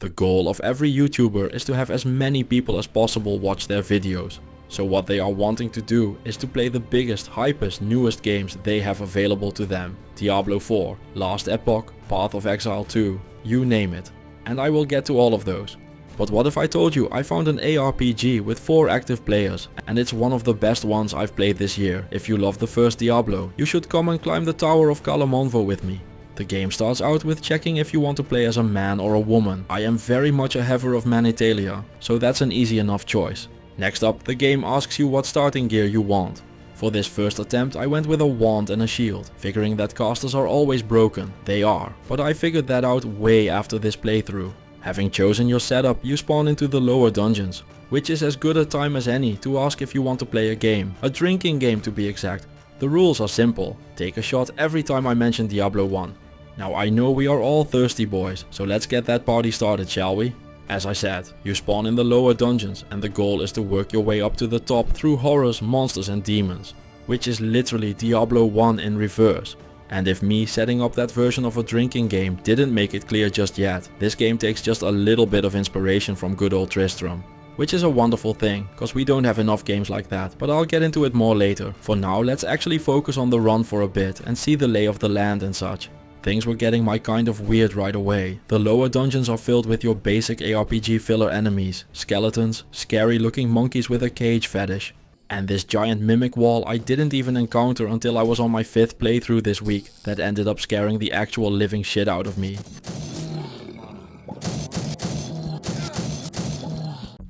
The goal of every YouTuber is to have as many people as possible watch their videos. So what they are wanting to do is to play the biggest, hypest, newest games they have available to them. Diablo 4, Last Epoch, Path of Exile 2, you name it. And I will get to all of those. But what if I told you I found an ARPG with 4 active players, and it's one of the best ones I've played this year. If you love the first Diablo, you should come and climb the tower of Kalemonvo with me. The game starts out with checking if you want to play as a man or a woman. I am very much a haver of Manitalia, so that's an easy enough choice. Next up, the game asks you what starting gear you want. For this first attempt I went with a wand and a shield, figuring that casters are always broken. They are, but I figured that out way after this playthrough. Having chosen your setup, you spawn into the lower dungeons, which is as good a time as any to ask if you want to play a game. A drinking game to be exact. The rules are simple. Take a shot every time I mention Diablo 1. Now I know we are all thirsty boys, so let's get that party started, shall we? As I said, you spawn in the lower dungeons and the goal is to work your way up to the top through horrors, monsters and demons. Which is literally Diablo 1 in reverse. And if me setting up that version of a drinking game didn't make it clear just yet, this game takes just a little bit of inspiration from good old Tristram. Which is a wonderful thing, cause we don't have enough games like that, but I'll get into it more later. For now, let's actually focus on the run for a bit and see the lay of the land and such. Things were getting my kind of weird right away. The lower dungeons are filled with your basic ARPG filler enemies, skeletons, scary looking monkeys with a cage fetish. And this giant mimic wall I didn't even encounter until I was on my 5th playthrough this week, that ended up scaring the actual living shit out of me.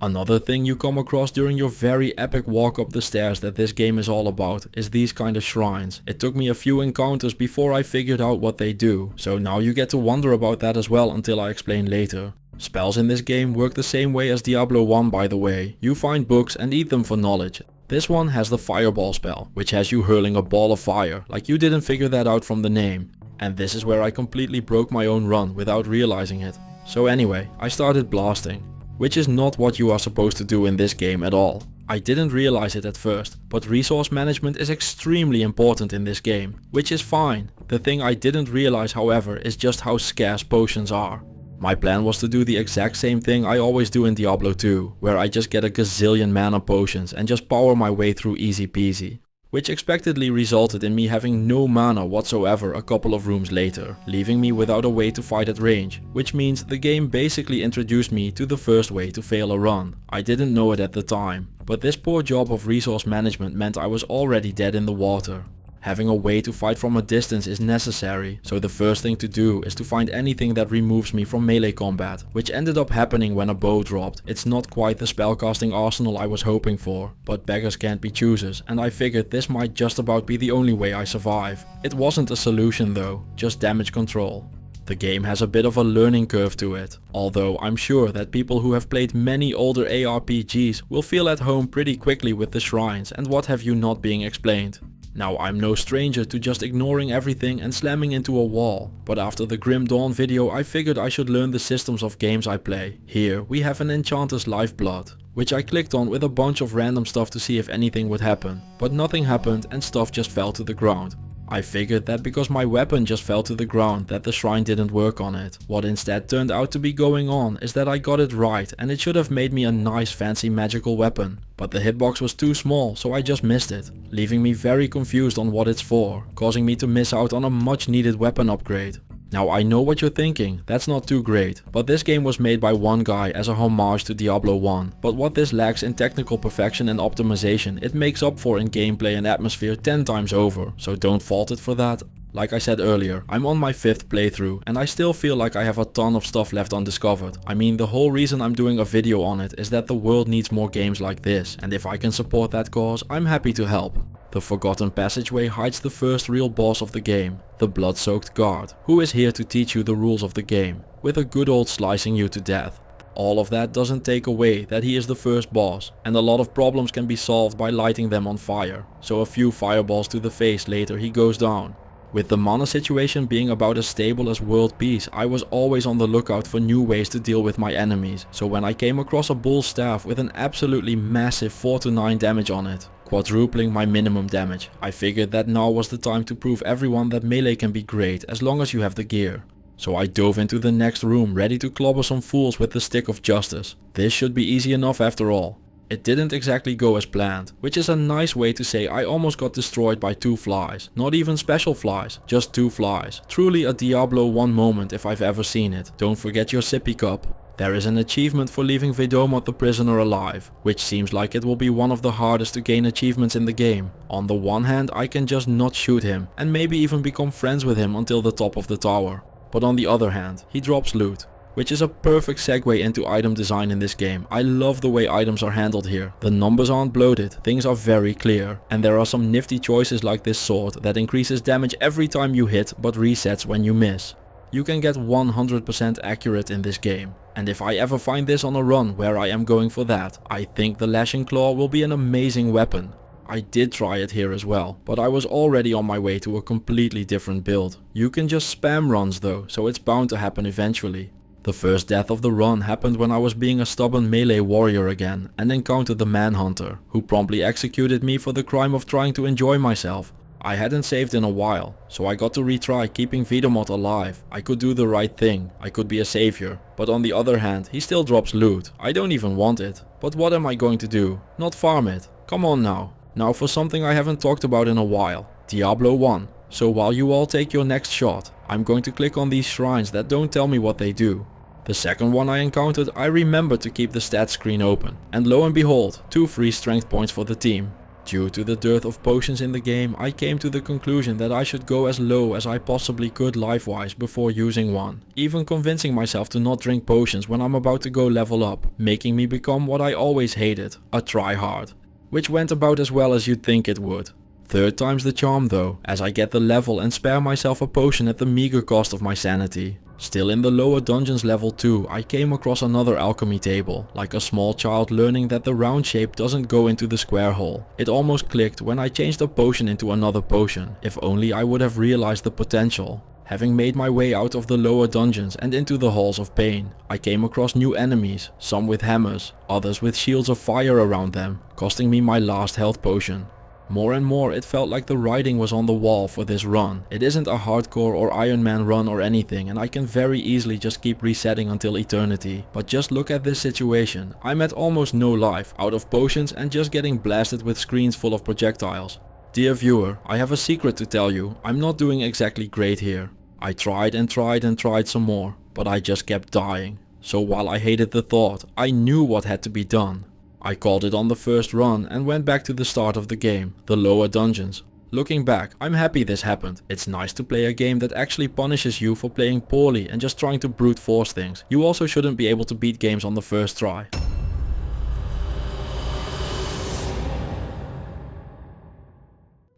Another thing you come across during your very epic walk up the stairs that this game is all about is these kind of shrines. It took me a few encounters before I figured out what they do, so now you get to wonder about that as well until I explain later. Spells in this game work the same way as Diablo 1 by the way. You find books and eat them for knowledge. This one has the fireball spell, which has you hurling a ball of fire, like you didn't figure that out from the name. And this is where I completely broke my own run without realizing it. So anyway, I started blasting. Which is not what you are supposed to do in this game at all. I didn't realize it at first, but resource management is extremely important in this game, which is fine. The thing I didn't realize however is just how scarce potions are. My plan was to do the exact same thing I always do in Diablo 2, where I just get a gazillion mana potions and just power my way through easy peasy. Which expectedly resulted in me having no mana whatsoever a couple of rooms later, leaving me without a way to fight at range, which means the game basically introduced me to the first way to fail a run. I didn't know it at the time, but this poor job of resource management meant I was already dead in the water. Having a way to fight from a distance is necessary, so the first thing to do is to find anything that removes me from melee combat, which ended up happening when a bow dropped. It's not quite the spellcasting arsenal I was hoping for, but beggars can't be choosers, and I figured this might just about be the only way I survive. It wasn't a solution though, just damage control. The game has a bit of a learning curve to it, although I'm sure that people who have played many older ARPGs will feel at home pretty quickly with the shrines and what have you not being explained. Now I'm no stranger to just ignoring everything and slamming into a wall, but after the Grim Dawn video I figured I should learn the systems of games I play. Here we have an Enchanter's Lifeblood, which I clicked on with a bunch of random stuff to see if anything would happen, but nothing happened and stuff just fell to the ground. I figured that because my weapon just fell to the ground that the shrine didn't work on it. What instead turned out to be going on is that I got it right and it should have made me a nice fancy magical weapon. But the hitbox was too small, so I just missed it, leaving me very confused on what it's for, causing me to miss out on a much needed weapon upgrade. Now I know what you're thinking, that's not too great, but this game was made by one guy as a homage to Diablo 1. But what this lacks in technical perfection and optimization, it makes up for in gameplay and atmosphere 10 times over, so don't fault it for that. Like I said earlier, I'm on my 5th playthrough and I still feel like I have a ton of stuff left undiscovered. I mean, the whole reason I'm doing a video on it is that the world needs more games like this, and if I can support that cause, I'm happy to help. The Forgotten Passageway hides the first real boss of the game, the blood-soaked guard, who is here to teach you the rules of the game, with a good old slicing you to death. All of that doesn't take away that he is the first boss, and a lot of problems can be solved by lighting them on fire, so a few fireballs to the face later he goes down. With the mana situation being about as stable as world peace, I was always on the lookout for new ways to deal with my enemies, so when I came across a bull staff with an absolutely massive 4 to 9 damage on it, quadrupling my minimum damage, I figured that now was the time to prove everyone that melee can be great as long as you have the gear. So I dove into the next room ready to clobber some fools with the stick of justice. This should be easy enough after all. It didn't exactly go as planned, which is a nice way to say I almost got destroyed by 2 flies. Not even special flies, just 2 flies. Truly a Diablo 1 moment if I've ever seen it. Don't forget your sippy cup. There is an achievement for leaving Vedomot the prisoner alive, which seems like it will be one of the hardest to gain achievements in the game. On the one hand, I can just not shoot him and maybe even become friends with him until the top of the tower. But on the other hand, he drops loot, which is a perfect segue into item design in this game. I love the way items are handled here. The numbers aren't bloated, things are very clear, and there are some nifty choices like this sword that increases damage every time you hit but resets when you miss. You can get 100% accurate in this game, and if I ever find this on a run where I am going for that, I think the Lashing Claw will be an amazing weapon. I did try it here as well, but I was already on my way to a completely different build. You can just spam runs though, so it's bound to happen eventually. The first death of the run happened when I was being a stubborn melee warrior again and encountered the Manhunter, who promptly executed me for the crime of trying to enjoy myself. I hadn't saved in a while, so I got to retry keeping Vedomot alive. I could do the right thing, I could be a savior, but on the other hand he still drops loot. I don't even want it, but what am I going to do? Not farm it? Come on now. Now for something I haven't talked about in a while, Diablo 1. So while you all take your next shot, I'm going to click on these shrines that don't tell me what they do. The second one I encountered, I remembered to keep the stats screen open, and lo and behold, 2 free strength points for the team. Due to the dearth of potions in the game, I came to the conclusion that I should go as low as I possibly could life-wise before using one, even convincing myself to not drink potions when I'm about to go level up, making me become what I always hated, a tryhard, which went about as well as you'd think it would. 3rd time's the charm though, as I get the level and spare myself a potion at the meager cost of my sanity. Still in the lower dungeons level 2, I came across another alchemy table, like a small child learning that the round shape doesn't go into the square hole. It almost clicked when I changed a potion into another potion, if only I would have realized the potential. Having made my way out of the lower dungeons and into the halls of pain, I came across new enemies, some with hammers, others with shields of fire around them, costing me my last health potion. More and more it felt like the writing was on the wall for this run. It isn't a hardcore or Iron Man run or anything, and I can very easily just keep resetting until eternity. But just look at this situation. I'm at almost no life, out of potions and just getting blasted with screens full of projectiles. Dear viewer, I have a secret to tell you. I'm not doing exactly great here. I tried and tried and tried some more, but I just kept dying. So while I hated the thought, I knew what had to be done. I called it on the first run and went back to the start of the game, the lower dungeons. Looking back, I'm happy this happened. It's nice to play a game that actually punishes you for playing poorly and just trying to brute force things. You also shouldn't be able to beat games on the first try.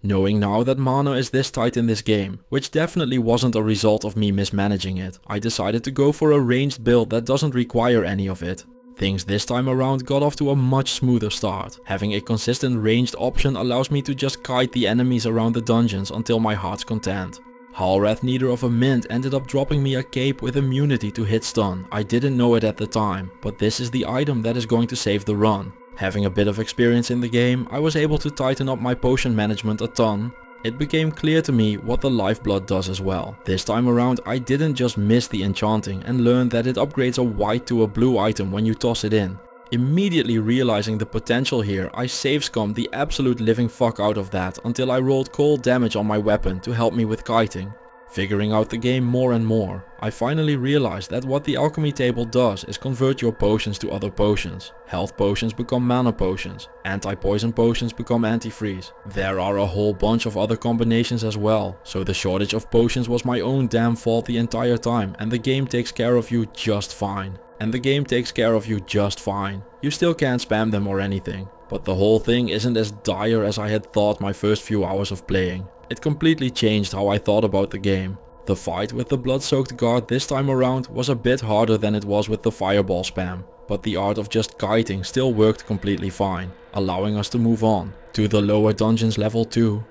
Knowing now that mana is this tight in this game, which definitely wasn't a result of me mismanaging it, I decided to go for a ranged build that doesn't require any of it. Things this time around got off to a much smoother start. Having a consistent ranged option allows me to just kite the enemies around the dungeons until my heart's content. Halrath Neither of a Mint ended up dropping me a cape with immunity to hit stun. I didn't know it at the time, but this is the item that is going to save the run. Having a bit of experience in the game, I was able to tighten up my potion management a ton. It became clear to me what the lifeblood does as well. This time around I didn't just miss the enchanting and learned that it upgrades a white to a blue item when you toss it in. Immediately realizing the potential here, I save scummed the absolute living fuck out of that until I rolled cold damage on my weapon to help me with kiting. Figuring out the game more and more, I finally realized that what the alchemy table does is convert your potions to other potions. Health potions become mana potions, anti-poison potions become anti-freeze. There are a whole bunch of other combinations as well, so the shortage of potions was my own damn fault the entire time, and the game takes care of you just fine. You still can't spam them or anything, but the whole thing isn't as dire as I had thought my first few hours of playing. It completely changed how I thought about the game. The fight with the blood-soaked guard this time around was a bit harder than it was with the fireball spam, but the art of just kiting still worked completely fine, allowing us to move on to the lower dungeons level 2,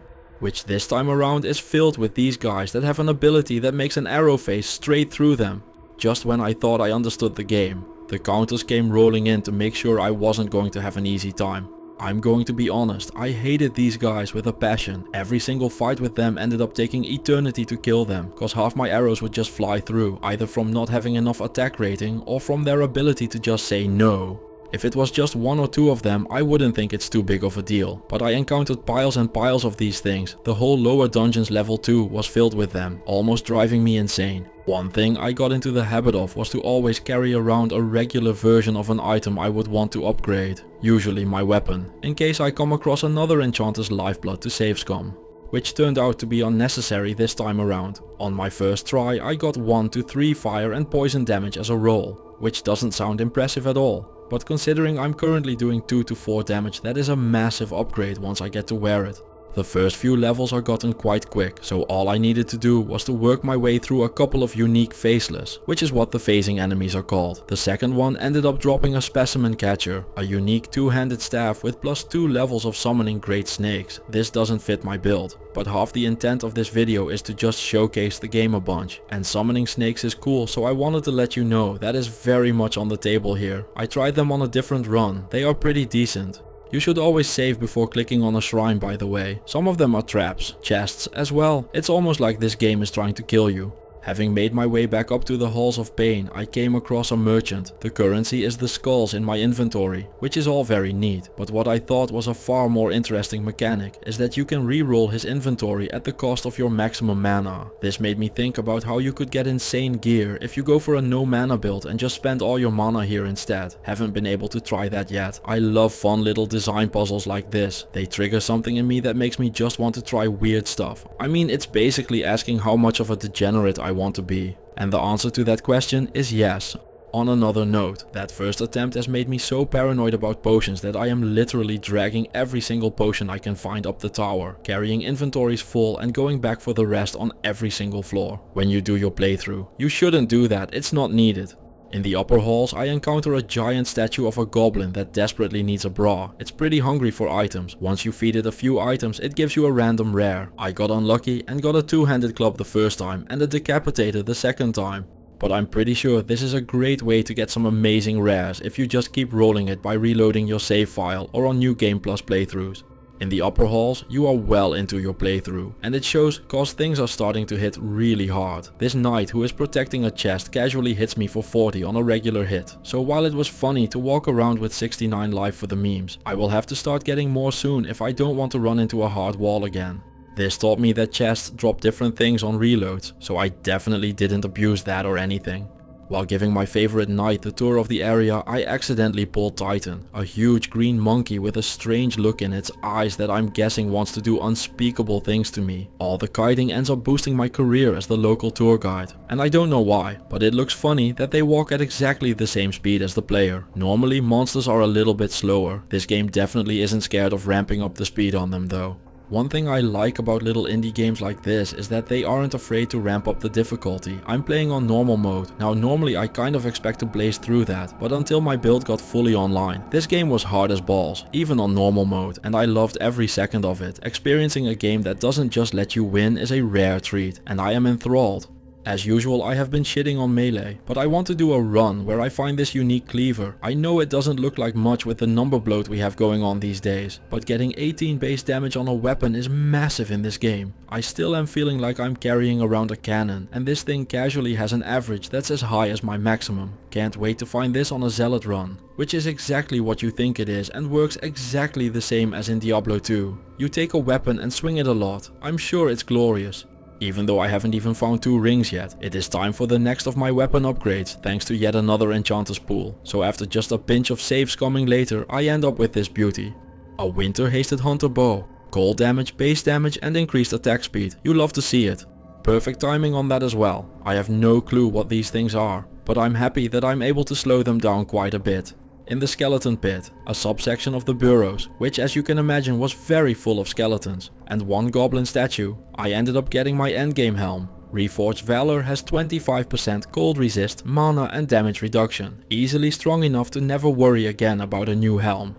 which this time around is filled with these guys that have an ability that makes an arrow face straight through them. Just when I thought I understood the game, the counters came rolling in to make sure I wasn't going to have an easy time. I'm going to be honest, I hated these guys with a passion. Every single fight with them ended up taking eternity to kill them, cause half my arrows would just fly through, either from not having enough attack rating or from their ability to just say no. If it was just one or two of them, I wouldn't think it's too big of a deal, but I encountered piles and piles of these things. The whole lower dungeons level 2 was filled with them, almost driving me insane. One thing I got into the habit of was to always carry around a regular version of an item I would want to upgrade, usually my weapon, in case I come across another enchanter's lifeblood to save scum. Which turned out to be unnecessary this time around. On my first try I got 1 to 3 fire and poison damage as a roll, which doesn't sound impressive at all. But considering I'm currently doing 2 to 4 damage, that is a massive upgrade once I get to wear it. The first few levels are gotten quite quick, so all I needed to do was to work my way through a couple of unique faceless, which is what the phasing enemies are called. The second one ended up dropping a specimen catcher, a unique two-handed staff with +2 levels of summoning great snakes. This doesn't fit my build, but half the intent of this video is to just showcase the game a bunch, and summoning snakes is cool, so I wanted to let you know that is very much on the table here. I tried them on a different run, they are pretty decent. You should always save before clicking on a shrine, by the way. Some of them are traps, chests as well. It's almost like this game is trying to kill you. Having made my way back up to the Halls of Pain, I came across a merchant. The currency is the skulls in my inventory, which is all very neat, but what I thought was a far more interesting mechanic is that you can reroll his inventory at the cost of your maximum mana. This made me think about how you could get insane gear if you go for a no mana build and just spend all your mana here instead. Haven't been able to try that yet. I love fun little design puzzles like this. They trigger something in me that makes me just want to try weird stuff. I mean, it's basically asking how much of a degenerate I want to be. And the answer to that question is yes. On another note, that first attempt has made me so paranoid about potions that I am literally dragging every single potion I can find up the tower, carrying inventories full and going back for the rest on every single floor. When you do your playthrough, you shouldn't do that, it's not needed. In the upper halls I encounter a giant statue of a goblin that desperately needs a bra. It's pretty hungry for items. Once you feed it a few items it gives you a random rare. I got unlucky and got a two-handed club the first time and a decapitator the second time. But I'm pretty sure this is a great way to get some amazing rares if you just keep rolling it by reloading your save file or on New Game Plus playthroughs. In the upper halls, you are well into your playthrough, and it shows cause things are starting to hit really hard. This knight who is protecting a chest casually hits me for 40 on a regular hit, so while it was funny to walk around with 69 life for the memes, I will have to start getting more soon if I don't want to run into a hard wall again. This taught me that chests drop different things on reloads, so I definitely didn't abuse that or anything. While giving my favorite knight the tour of the area, I accidentally pulled Titan, a huge green monkey with a strange look in its eyes that I'm guessing wants to do unspeakable things to me. All the kiting ends up boosting my career as the local tour guide. And I don't know why, but it looks funny that they walk at exactly the same speed as the player. Normally monsters are a little bit slower. This game definitely isn't scared of ramping up the speed on them though. One thing I like about little indie games like this is that they aren't afraid to ramp up the difficulty. I'm playing on normal mode. Now normally I kind of expect to blaze through that, but until my build got fully online, this game was hard as balls, even on normal mode, and I loved every second of it. Experiencing a game that doesn't just let you win is a rare treat, and I am enthralled. As usual, I have been shitting on melee, but I want to do a run where I find this unique cleaver. I know it doesn't look like much with the number bloat we have going on these days, but getting 18 base damage on a weapon is massive in this game. I still am feeling like I'm carrying around a cannon, and this thing casually has an average that's as high as my maximum. Can't wait to find this on a zealot run, which is exactly what you think it is and works exactly the same as in Diablo 2. You take a weapon and swing it a lot. I'm sure it's glorious. Even though I haven't even found 2 rings yet, it is time for the next of my weapon upgrades thanks to yet another enchanter's pool. So after just a pinch of saves coming later, I end up with this beauty. A winter hasted hunter bow. Cold damage, base damage and increased attack speed. You love to see it. Perfect timing on that as well. I have no clue what these things are, but I'm happy that I'm able to slow them down quite a bit. In the skeleton pit, a subsection of the burrows, which as you can imagine was very full of skeletons, and 1 goblin statue, I ended up getting my endgame helm. Reforged Valor has 25% cold resist, mana and damage reduction, easily strong enough to never worry again about a new helm.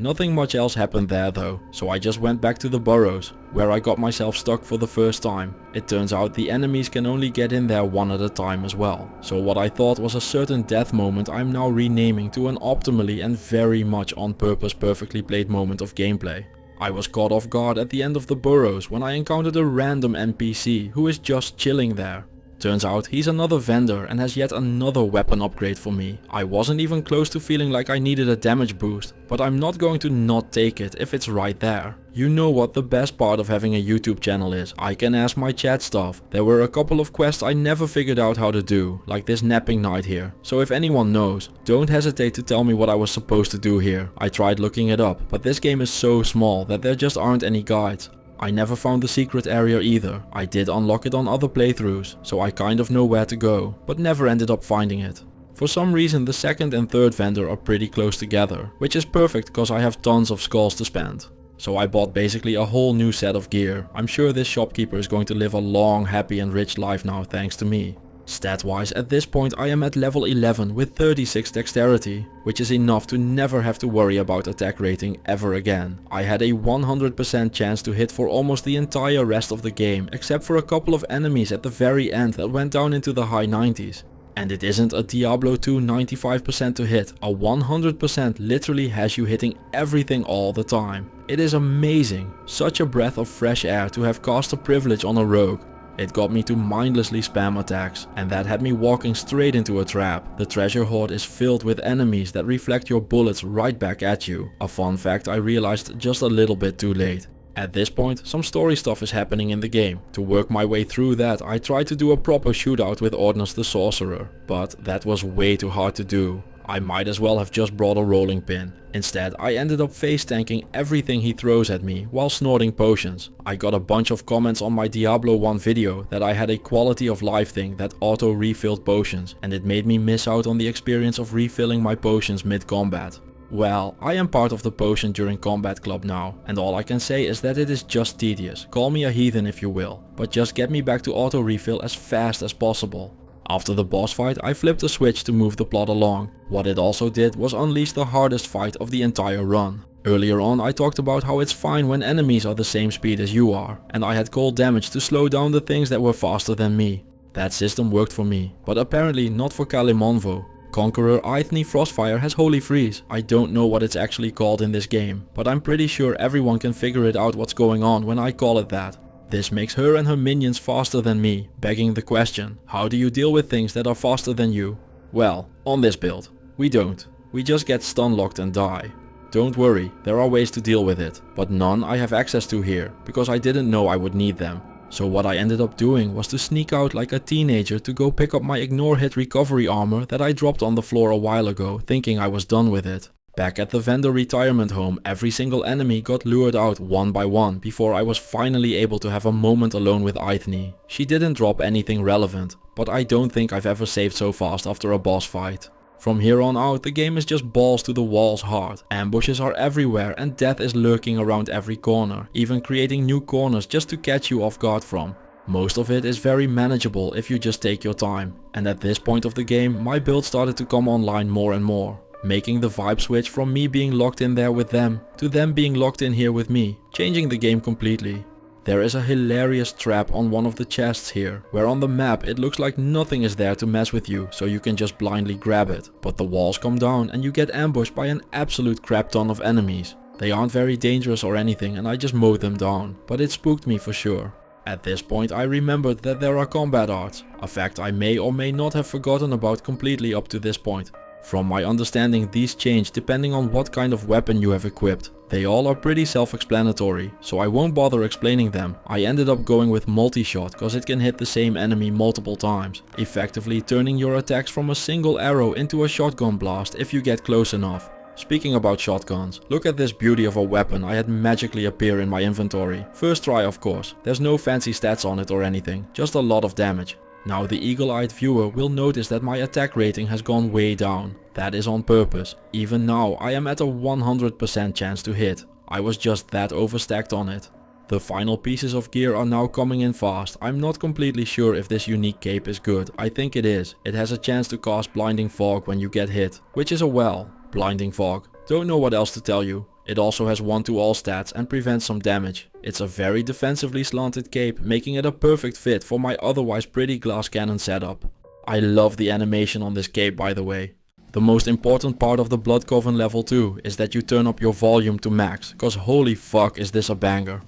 Nothing much else happened there though, so I just went back to the burrows, where I got myself stuck for the first time. It turns out the enemies can only get in there one at a time as well. So what I thought was a certain death moment I'm now renaming to an optimally and very much on purpose perfectly played moment of gameplay. I was caught off guard at the end of the burrows when I encountered a random NPC who is just chilling there. Turns out he's another vendor and has yet another weapon upgrade for me. I wasn't even close to feeling like I needed a damage boost, but I'm not going to not take it if it's right there. You know what the best part of having a YouTube channel is, I can ask my chat stuff. There were a couple of quests I never figured out how to do, like this napping night here. So if anyone knows, don't hesitate to tell me what I was supposed to do here. I tried looking it up, but this game is so small that there just aren't any guides. I never found the secret area either. I did unlock it on other playthroughs, so I kind of know where to go, but never ended up finding it. For some reason the second and third vendor are pretty close together, which is perfect because I have tons of skulls to spend. So I bought basically a whole new set of gear. I'm sure this shopkeeper is going to live a long, happy and rich life now thanks to me. Stat wise at this point I am at level 11 with 36 dexterity, which is enough to never have to worry about attack rating ever again. I had a 100% chance to hit for almost the entire rest of the game, except for a couple of enemies at the very end that went down into the high 90s. And it isn't a Diablo 2 95% to hit, a 100% literally has you hitting everything all the time. It is amazing, such a breath of fresh air to have cast a privilege on a rogue. It got me to mindlessly spam attacks, and that had me walking straight into a trap. The treasure hoard is filled with enemies that reflect your bullets right back at you. A fun fact I realized just a little bit too late. At this point, some story stuff is happening in the game. To work my way through that, I tried to do a proper shootout with Ordnance the Sorcerer, but that was way too hard to do. I might as well have just brought a rolling pin. Instead, I ended up face tanking everything he throws at me while snorting potions. I got a bunch of comments on my Diablo 1 video that I had a quality of life thing that auto refilled potions, and it made me miss out on the experience of refilling my potions mid-combat. Well, I am part of the Potion During Combat Club now, and all I can say is that it is just tedious. Call me a heathen if you will, but just get me back to auto refill as fast as possible. After the boss fight, I flipped a switch to move the plot along. What it also did was unleash the hardest fight of the entire run. Earlier on I talked about how it's fine when enemies are the same speed as you are, and I had cold damage to slow down the things that were faster than me. That system worked for me, but apparently not for Kalemonvo. Conqueror Ithne Frostfire has Holy Freeze. I don't know what it's actually called in this game, but I'm pretty sure everyone can figure it out what's going on when I call it that. This makes her and her minions faster than me, begging the question, how do you deal with things that are faster than you? Well, on this build, we don't. We just get stun locked and die. Don't worry, there are ways to deal with it, but none I have access to here, because I didn't know I would need them. So what I ended up doing was to sneak out like a teenager to go pick up my ignore hit recovery armor that I dropped on the floor a while ago, thinking I was done with it. Back at the vendor retirement home, every single enemy got lured out one by one before I was finally able to have a moment alone with Ithne. She didn't drop anything relevant, but I don't think I've ever saved so fast after a boss fight. From here on out, the game is just balls to the walls hard. Ambushes are everywhere and death is lurking around every corner, even creating new corners just to catch you off guard from. Most of it is very manageable if you just take your time. And at this point of the game, my build started to come online more and more, making the vibe switch from me being locked in there with them to them being locked in here with me, changing the game completely. There is a hilarious trap on one of the chests here, where on the map it looks like nothing is there to mess with you, so you can just blindly grab it. But the walls come down and you get ambushed by an absolute crap ton of enemies. They aren't very dangerous or anything and I just mowed them down, but it spooked me for sure. At this point I remembered that there are combat arts, a fact I may or may not have forgotten about completely up to this point. From my understanding, these change depending on what kind of weapon you have equipped. They all are pretty self-explanatory, so I won't bother explaining them. I ended up going with multi-shot cause it can hit the same enemy multiple times, effectively turning your attacks from a single arrow into a shotgun blast if you get close enough. Speaking about shotguns, look at this beauty of a weapon I had magically appear in my inventory. First try of course, there's no fancy stats on it or anything, just a lot of damage. Now the eagle-eyed viewer will notice that my attack rating has gone way down. That is on purpose. Even now I am at a 100% chance to hit. I was just that overstacked on it. The final pieces of gear are now coming in fast. I'm not completely sure if this unique cape is good. I think it is. It has a chance to cast blinding fog when you get hit, which is a blinding fog. Don't know what else to tell you. It also has 1-to-all stats and prevents some damage. It's a very defensively slanted cape, making it a perfect fit for my otherwise pretty glass cannon setup. I love the animation on this cape, by the way. The most important part of the Blood Coven level 2 is that you turn up your volume to max, cause holy fuck is this a banger.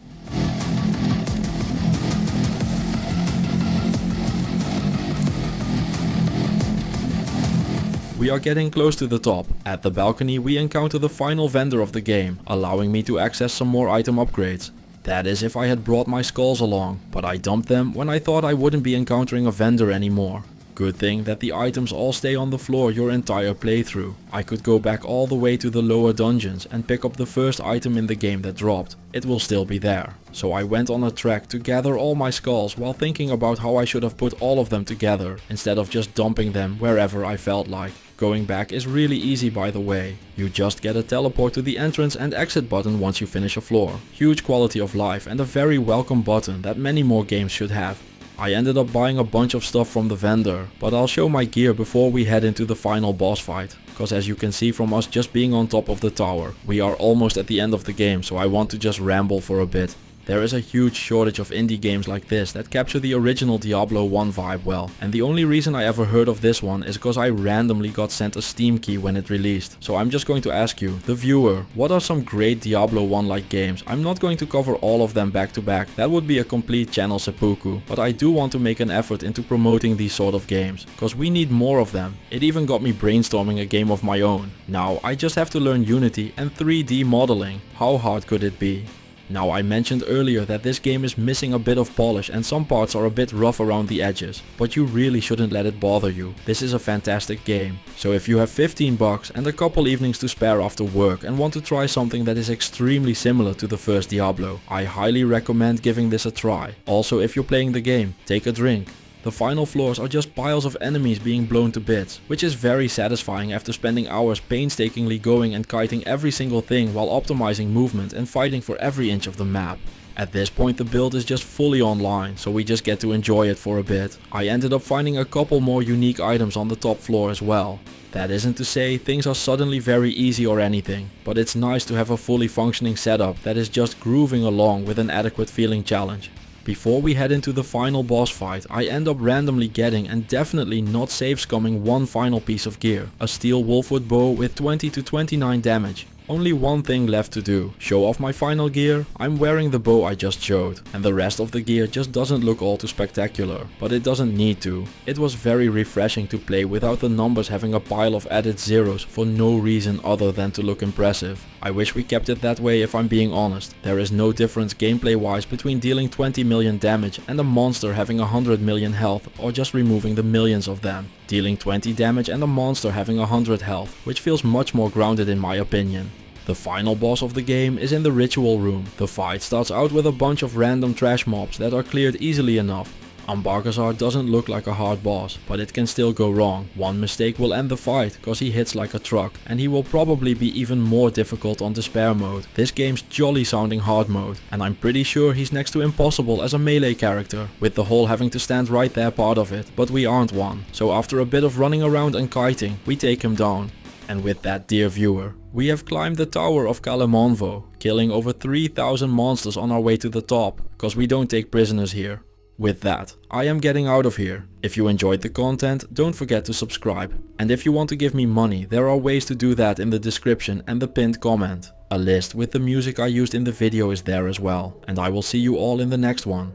We are getting close to the top. At the balcony we encounter the final vendor of the game, allowing me to access some more item upgrades. That is if I had brought my skulls along, but I dumped them when I thought I wouldn't be encountering a vendor anymore. Good thing that the items all stay on the floor your entire playthrough. I could go back all the way to the lower dungeons and pick up the first item in the game that dropped. It will still be there. So I went on a trek to gather all my skulls while thinking about how I should have put all of them together, instead of just dumping them wherever I felt like. Going back is really easy, by the way. You just get a teleport to the entrance and exit button once you finish a floor. Huge quality of life and a very welcome button that many more games should have. I ended up buying a bunch of stuff from the vendor, but I'll show my gear before we head into the final boss fight. Cause as you can see from us just being on top of the tower, we are almost at the end of the game, so I want to just ramble for a bit. There is a huge shortage of indie games like this that capture the original Diablo 1 vibe well, and the only reason I ever heard of this one is because I randomly got sent a Steam key when it released. So I'm just going to ask you, the viewer, what are some great Diablo 1 like games? I'm not going to cover all of them back to back, that would be a complete channel seppuku, but I do want to make an effort into promoting these sort of games, cause we need more of them. It even got me brainstorming a game of my own. Now I just have to learn Unity and 3D modeling. How hard could it be? Now I mentioned earlier that this game is missing a bit of polish and some parts are a bit rough around the edges, but you really shouldn't let it bother you. This is a fantastic game. So if you have 15 bucks and a couple evenings to spare after work and want to try something that is extremely similar to the first Diablo, I highly recommend giving this a try. Also, if you're playing the game, take a drink. The final floors are just piles of enemies being blown to bits, which is very satisfying after spending hours painstakingly going and kiting every single thing while optimizing movement and fighting for every inch of the map. At this point the build is just fully online, so we just get to enjoy it for a bit. I ended up finding a couple more unique items on the top floor as well. That isn't to say things are suddenly very easy or anything, but it's nice to have a fully functioning setup that is just grooving along with an adequate feeling challenge. Before we head into the final boss fight, I end up randomly getting and definitely not save scumming one final piece of gear, a steel wolfwood bow with 20 to 29 damage. Only one thing left to do, show off my final gear. I'm wearing the bow I just showed, and the rest of the gear just doesn't look all too spectacular, but it doesn't need to. It was very refreshing to play without the numbers having a pile of added zeros for no reason other than to look impressive. I wish we kept it that way if I'm being honest. There is no difference gameplay wise between dealing 20 million damage and a monster having 100 million health, or just removing the millions of them. Dealing 20 damage and a monster having 100 health, which feels much more grounded in my opinion. The final boss of the game is in the ritual room. The fight starts out with a bunch of random trash mobs that are cleared easily enough. Ambarkazar doesn't look like a hard boss, but it can still go wrong. One mistake will end the fight, cause he hits like a truck, and he will probably be even more difficult on despair mode, this game's jolly sounding hard mode, and I'm pretty sure he's next to impossible as a melee character, with the whole having to stand right there part of it, but we aren't one. So after a bit of running around and kiting, we take him down. And with that, dear viewer, we have climbed the tower of Kalemonvo, killing over 3000 monsters on our way to the top, cause we don't take prisoners here. With that, I am getting out of here. If you enjoyed the content, don't forget to subscribe. And if you want to give me money, there are ways to do that in the description and the pinned comment. A list with the music I used in the video is there as well. And I will see you all in the next one.